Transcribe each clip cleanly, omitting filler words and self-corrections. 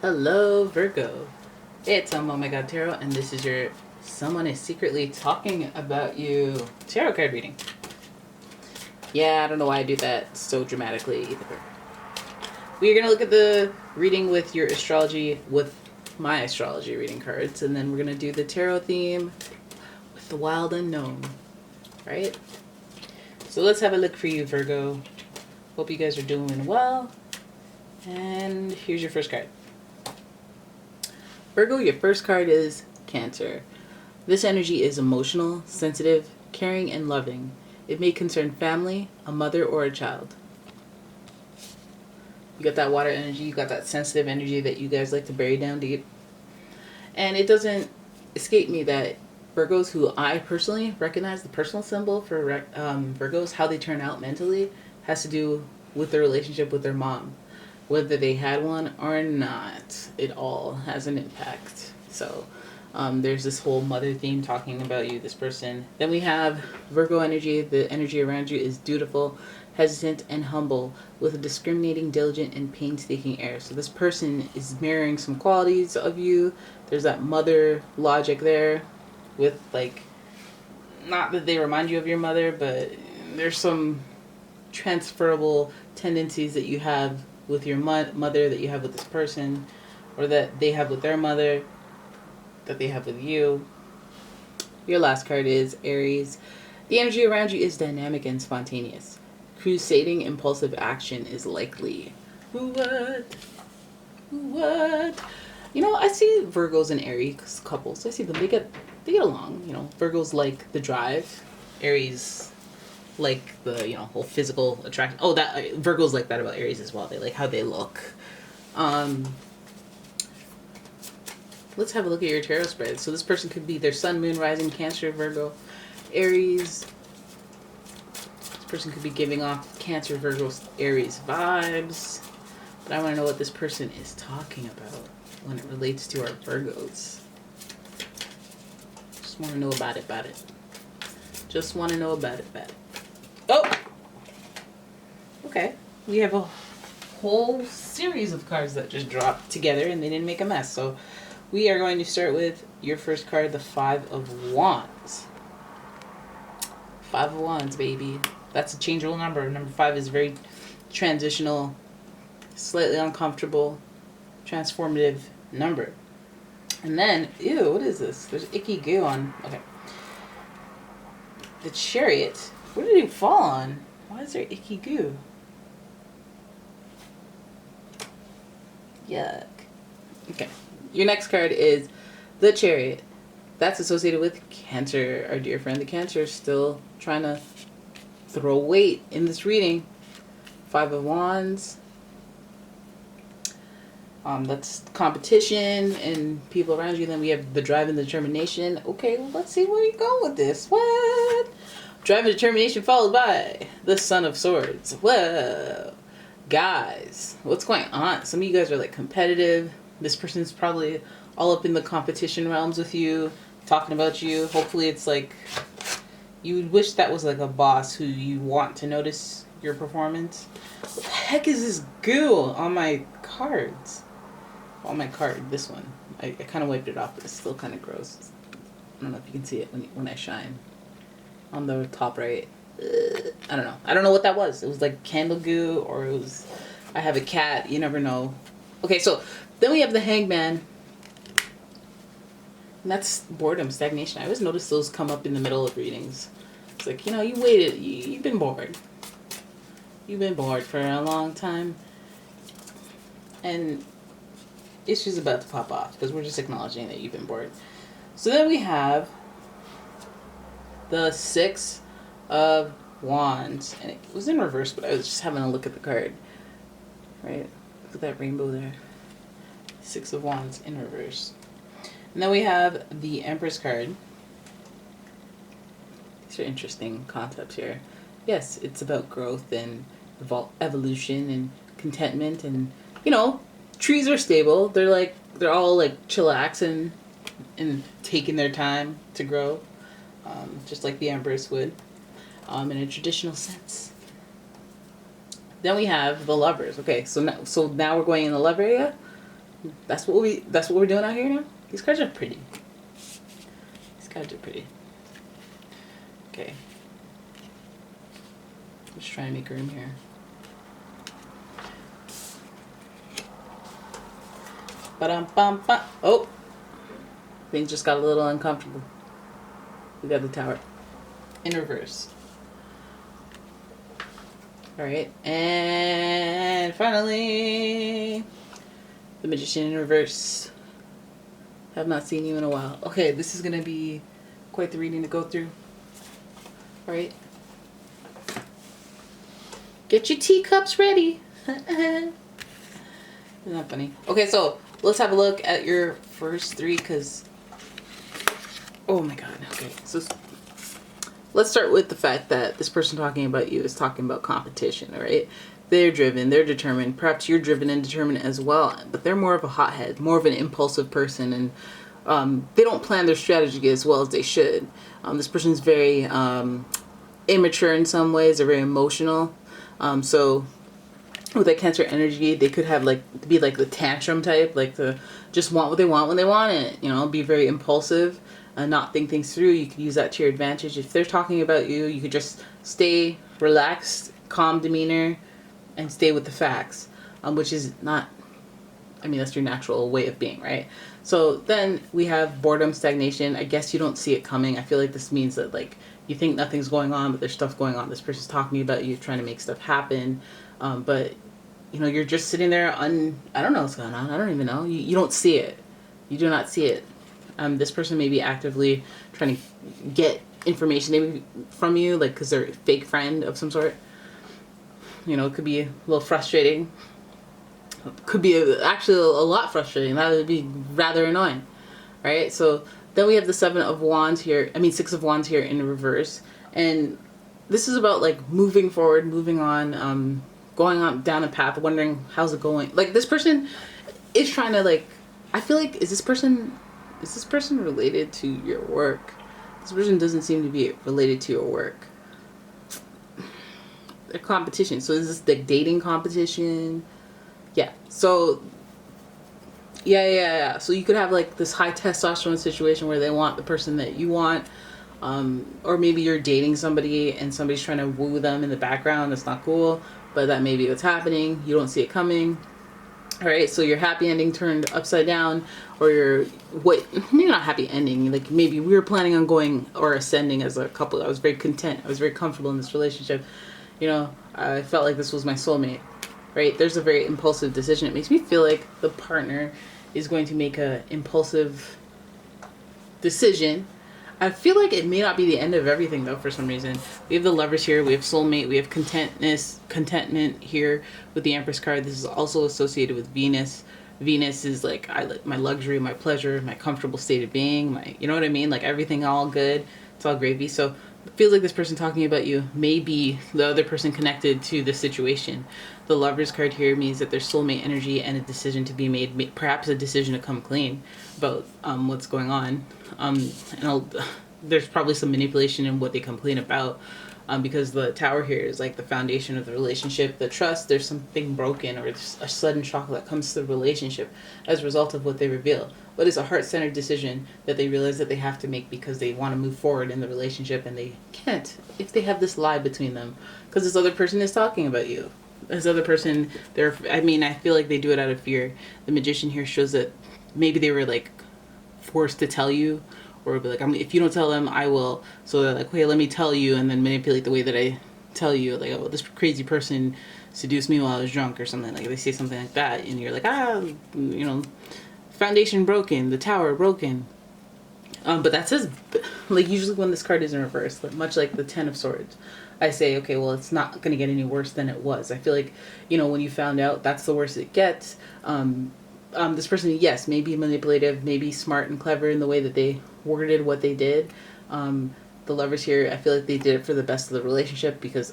Hello, Virgo. It's OMG Tarot, and this is your Someone is Secretly Talking About You tarot card reading. Yeah, I don't know why I do that so dramatically either. We're going to look at the reading with your astrology, with my astrology reading cards, and then we're going to do the tarot theme with the wild unknown, right? So let's have a look for you, Virgo. Hope you guys are doing well. And here's your first card. Virgo, your first card is Cancer. This energy is emotional, sensitive, caring, and loving. It may concern family, a mother, or a child. You got that water energy, you got that sensitive energy that you guys like to bury down deep. And it doesn't escape me that Virgos, who I personally recognize the personal symbol for Virgos, how they turn out mentally, has to do with their relationship with their mom. Whether they had one or not, it all has an impact. So there's this whole mother theme talking about you, this person. Then we have Virgo energy. The energy around you is dutiful, hesitant, and humble, with a discriminating, diligent, and painstaking air. So this person is mirroring some qualities of you. There's that mother logic there with, like, not that they remind you of your mother, but there's some transferable tendencies that you have with your mother that you have with this person, or that they have with their mother, that they have with you. Your last card is Aries. The energy around you is dynamic and spontaneous. Crusading impulsive action is likely. What? You know, I see Virgos and Aries couples. I see them. They get along. You know, Virgos like the drive. Aries like the, you know, whole physical attraction. Oh, that Virgos like that about Aries as well. They like how they look. Let's have a look at your tarot spread. So this person could be their sun, moon, rising, Cancer, Virgo, Aries. This person could be giving off Cancer, Virgo, Aries vibes. But I want to know what this person is talking about when it relates to our Virgos. Just want to know about it. Just want to know about it. Oh! Okay. We have a whole series of cards that just dropped together and they didn't make a mess. So we are going to start with your first card, the Five of Wands. Five of Wands, baby. That's a changeable number. Number 5 is very transitional, slightly uncomfortable, transformative number. And then, ew, what is this? There's icky goo on. Okay. The Chariot. What did it fall on? Why is there icky goo? Yuck. Okay. Your next card is the Chariot. That's associated with Cancer. Our dear friend, the Cancer, is still trying to throw weight in this reading. Five of Wands. That's competition and people around you. Then we have the drive and determination. Okay, well, let's see where you go with this. What? Drive and determination followed by the Son of Swords. Whoa. Guys, what's going on? Some of you guys are like competitive. This person's probably all up in the competition realms with you, talking about you. Hopefully it's like you would wish that was like a boss who you want to notice your performance. What the heck is this goo on my cards? On my card, this one. I kind of wiped it off, but it's still kind of gross. I don't know if you can see it when I shine. On the top right. I don't know. I don't know what that was. It was like candle goo, or it was... I have a cat. You never know. Okay, so then we have the Hangman. And that's Boredom Stagnation. I always notice those come up in the middle of readings. It's like, you know, you waited. You've been bored. You've been bored for a long time. And issue's about to pop off because we're just acknowledging that you've been bored. So then we have the Six of Wands. And it was in reverse, but I was just having a look at the card. Right? Look at that rainbow there. Six of Wands in reverse. And then we have the Empress card. These are interesting concepts here. Yes, it's about growth and evolution and contentment, and, you know, trees are stable. They're all like chillaxing and taking their time to grow, just like the Empress would, in a traditional sense. Then we have the Lovers. Okay, so now we're going in the love area. That's what we're doing out here now. These cards are pretty. These cards are pretty. Okay. Just trying to make room here. Ba-dum-bum-bum. Oh! Things just got a little uncomfortable. We got the Tower in reverse. Alright, and finally, the Magician in reverse. Have not seen you in a while. Okay, this is going to be quite the reading to go through. Alright. Get your teacups ready. Isn't that funny? Okay, so let's have a look at your first three, because... Oh my god. Okay, so let's start with the fact that this person talking about you is talking about competition, all right? They're driven, they're determined. Perhaps you're driven and determined as well, but they're more of a hothead, more of an impulsive person, and they don't plan their strategy as well as they should. This person's very immature in some ways. They're very emotional. So with that Cancer energy, they could have be like the tantrum type, like the just want what they want when they want it, you know, be very impulsive. Not think things through. You could use that to your advantage. If they're talking about you, you could just stay relaxed, calm demeanor, and stay with the facts, which is not, I mean, that's your natural way of being, right? So then we have boredom, stagnation. I guess you don't see it coming. I feel like this means that you think nothing's going on, but there's stuff going on. This person's talking about you, trying to make stuff happen, but you know, you're just sitting there I don't know what's going on. I don't even know. You don't see it. You do not see it. This person may be actively trying to get information maybe from you, because they're a fake friend of some sort. You know, it could be a little frustrating. Could be actually a lot frustrating. That would be rather annoying, right? So then we have the Six of Wands here in reverse, and this is about moving forward, moving on, going on down a path, wondering how's it going. This person is trying to I feel like is this person related to your work? This person doesn't seem to be related to your work. A competition. So is this the dating competition? Yeah. So yeah. So you could have this high testosterone situation where they want the person that you want, or maybe you're dating somebody and somebody's trying to woo them in the background. That's not cool, but that may be what's happening. You don't see it coming. All right, so your happy ending turned upside down, or maybe not happy ending, maybe we were planning on going or ascending as a couple. I was very content. I was very comfortable in this relationship. You know, I felt like this was my soulmate, right? There's a very impulsive decision. It makes me feel like the partner is going to make a impulsive decision. I feel like it may not be the end of everything, though, for some reason. We have the Lovers here. We have soulmate. We have contentment here with the Empress card. This is also associated with Venus. Venus is my luxury, my pleasure, my comfortable state of being. You know what I mean? Everything all good. It's all gravy. So it feels like this person talking about you may be the other person connected to the situation. The Lovers card here means that there's soulmate energy and a decision to be made, perhaps a decision to come clean about what's going on. There's probably some manipulation in what they complain about, because the Tower here is the foundation of the relationship, the trust. There's something broken, or it's a sudden shock that comes to the relationship as a result of what they reveal. But it's a heart-centered decision that they realize that they have to make because they want to move forward in the relationship, and they can't if they have this lie between them, because this other person is talking about you. This other person, I feel like they do it out of fear. The Magician here shows that maybe they were forced to tell you, or be if you don't tell them, I will. So they're okay, let me tell you, and then manipulate the way that I tell you. Oh, this crazy person seduced me while I was drunk, or something. They say something like that, and you're you know, foundation broken, the Tower broken. But that says, usually when this card is in reverse, much like the Ten of Swords, I say, okay, well, it's not going to get any worse than it was. I feel like, when you found out, that's the worst it gets. This person, yes, may be manipulative, maybe smart and clever in the way that they worded what they did. The Lovers here, I feel like they did it for the best of the relationship, because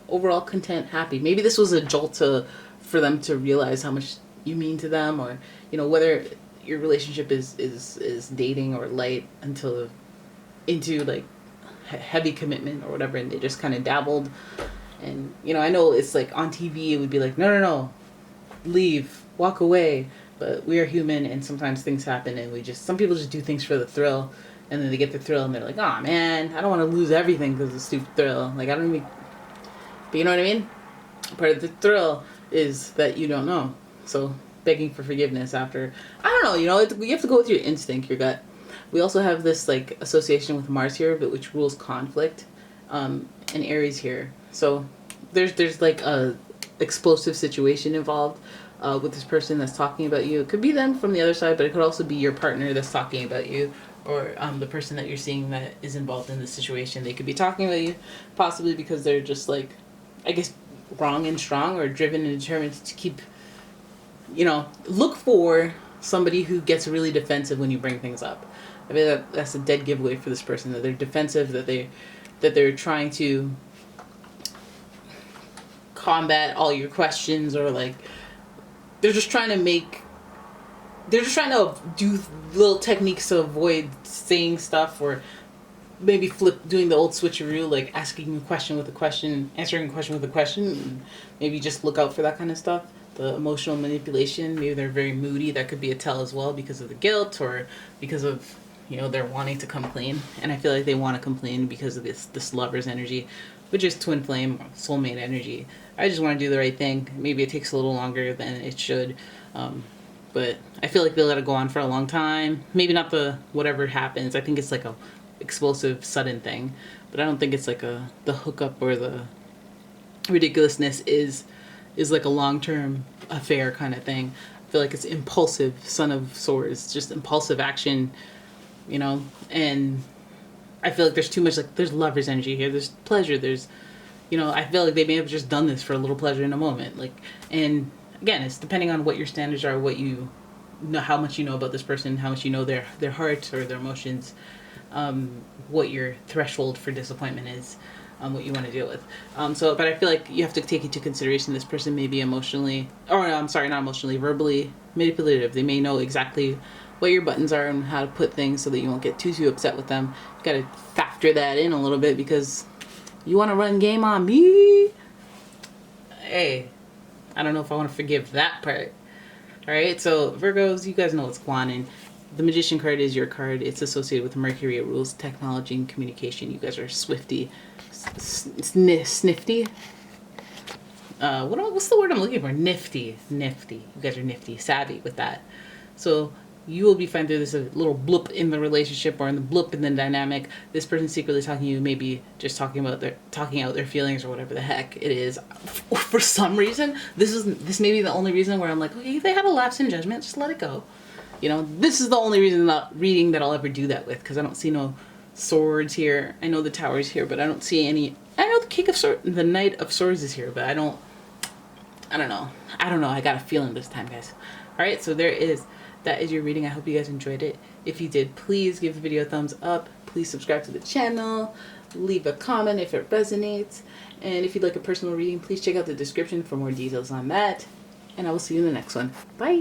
overall content, happy. Maybe this was a jolt for them to realize how much you mean to them, or whether your relationship is dating or light into heavy commitment or whatever, and they just kind of dabbled. And I know it's on TV it would be no, leave, walk away, But we are human, and sometimes things happen, and some people just do things for the thrill, and then they get the thrill, and they're like, oh man, I don't want to lose everything because of the stupid thrill. Like, I don't even, but you know what I mean? Part of the thrill is that you don't know. So begging for forgiveness after, I don't know, you know, you have to go with your instinct, your gut. We also have this like association with Mars here, but which rules conflict, and Aries here. So there's like a explosive situation involved with this person that's talking about you. It could be them from the other side, but it could also be your partner that's talking about you, or the person that you're seeing that is involved in the situation. They could be talking about you, possibly because they're just like, I guess, wrong and strong, or driven and determined to keep, you know, look for somebody who gets really defensive when you bring things up. I mean, that's a dead giveaway for this person, that they're defensive, that they're trying to combat all your questions, or like they're just trying to do little techniques to avoid saying stuff, or maybe doing the old switcheroo, like asking a question with a question, answering a question with a question, and maybe just look out for that kind of stuff. The emotional manipulation, maybe they're very moody. That could be a tell as well, because of the guilt, or because of, you know, they're wanting to complain. And I feel like they want to complain because of this lover's energy, which is twin flame, soulmate energy. I just want to do the right thing. Maybe it takes a little longer than it should. But I feel like they let it go on for a long time. Maybe not whatever happens. I think it's like a explosive, sudden thing. But I don't think it's like the hookup, or the ridiculousness is like a long-term affair kind of thing. I feel like it's impulsive, Son of Swords, just impulsive action, you know. And I feel like there's too much, like, there's lover's energy here, there's pleasure, there's, you know, I feel like they may have just done this for a little pleasure in a moment. Like, and again, it's depending on what your standards are, what you know, how much you know about this person, how much you know their heart or their emotions, what your threshold for disappointment is, what you want to deal with. But I feel like you have to take into consideration this person may be emotionally, or I'm sorry, not emotionally, verbally manipulative. They may know exactly what your buttons are and how to put things so that you won't get too upset with them. You got to factor that in a little bit, because you want to run game on me? Hey, I don't know if I want to forgive that part. Alright, so Virgos, you guys know what's going on. The Magician card is your card. It's associated with Mercury. It rules technology and communication. You guys are swifty. Snifty? What's the word I'm looking for? Nifty. You guys are nifty. Savvy with that. So you will be fine through this little bloop in the relationship, or in the bloop in the dynamic. This person secretly talking to you, maybe just talking out their feelings, or whatever the heck it is. For some reason, this may be the only reason where I'm like, okay, if they had a lapse in judgment, just let it go. You know, this is the only reading that I'll ever do that with, because I don't see no swords here. I know the tower's here, but I don't see any. I know the Knight of Swords is here, but I don't know. I got a feeling this time, guys. All right, so that is your reading. I hope you guys enjoyed it. If you did, please give the video a thumbs up. Please subscribe to the channel. Leave a comment if it resonates. And if you'd like a personal reading, please check out the description for more details on that. And I will see you in the next one. Bye.